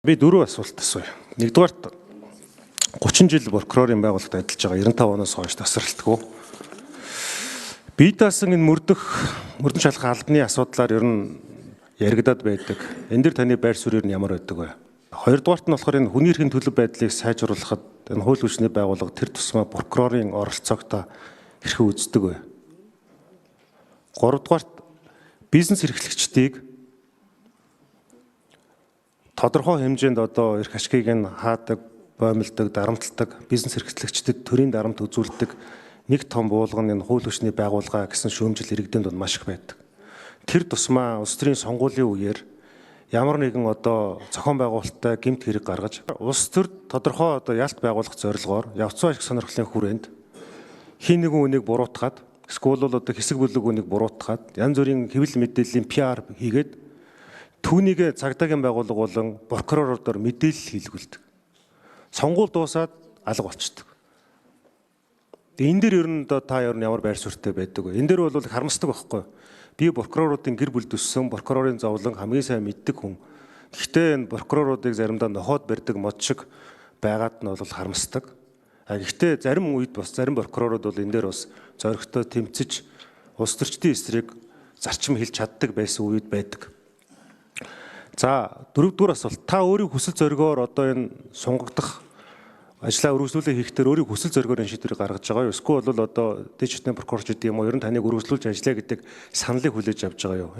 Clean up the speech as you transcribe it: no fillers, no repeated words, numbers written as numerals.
Би дөрөв асуулт асууя. Нэгдүгээрт 30 жил прокурорын байгууллагад ажиллаж байгаа 95 оноос хойш тасралтгүй. Бие даасан энэ мөрдөн шалах албаны асуудлаар ер нь яригадаад байдаг. Энэ дэр таны байр суурь нь ямар байдаг вэ? Хоёрдугаарт нь болохоор энэ хүний эрхийн төлөв байдлыг сайжруулахад энэ хууль хүчний байгууллага тэр тусмаа прокурорын оролцоогтой хэрхэн үздэг вэ? Гуравдугаарт бизнес эрхлэгчдийг тодорхой хэмжээнд одоо эрх ашгийг нь хаадаг, боомлдог, дарамтлагдаг бизнес эрхлэгчдэд төрийн дарамт үзүүлдэг нэг том буулган энэ хууль хүчний байгууллага гэсэн шүүмжил иргэдэнд маш их байдаг. Тэр тусмаа улс төрийн сонгуулийн үеэр ямар нэгэн одоо зохион байгуулалттай гэмт хэрэг гаргаж улс төрд тодорхой одоо ялт байгуулах зорилгоор явцсан ашиг сонирхлын хүрээнд хин нэгэн үнийг буруутгаад эсвэл одоо хэсэг бүлэг үнийг буруутгаад янз бүрийн хэвлэл мэдээллийн PR хийгээд түүнийг цагдаагийн байгууллага болон прокуророор мэдээлэл хийлгүүлдэг. Сонгуул дуусаад алга болчдөг. Энэ дээр ер нь та ямар байр суурьтай байдаг вэ? Энэ дээр бол харамсдаг байхгүй. Би прокуроруудын гэр бүл төссөн, прокурорын зовлон хамгийн сайн мэддэг хүн. Гэхдээ энэ прокуроруудыг заримдаа нохоод барьдаг мод шиг байгаад нь бол харамсдаг. Гэхдээ зарим үед бас зарим прокурорууд бол энэ дээр бас зоригтой тэмцэж улс төрчдийн эсрэг зарчим хэлж чаддаг байсан үед байдаг. За дөрөвдүгээр асуулт. Та өөрийн хүсэл зоригоор одоо энэ сунгагдах ажлаа үргэлжлүүлэх хийхдээ өөрийн хүсэл зоригоор энэ шийдвэрийг гаргаж байгаа юу? Эсвэл бол одоо дэд шатны прокурорч гэдэг юм уу? Ер нь таныг үргэлжлүүлж ажиллая гэдэг саналыг хүлээж авч байгаа юу?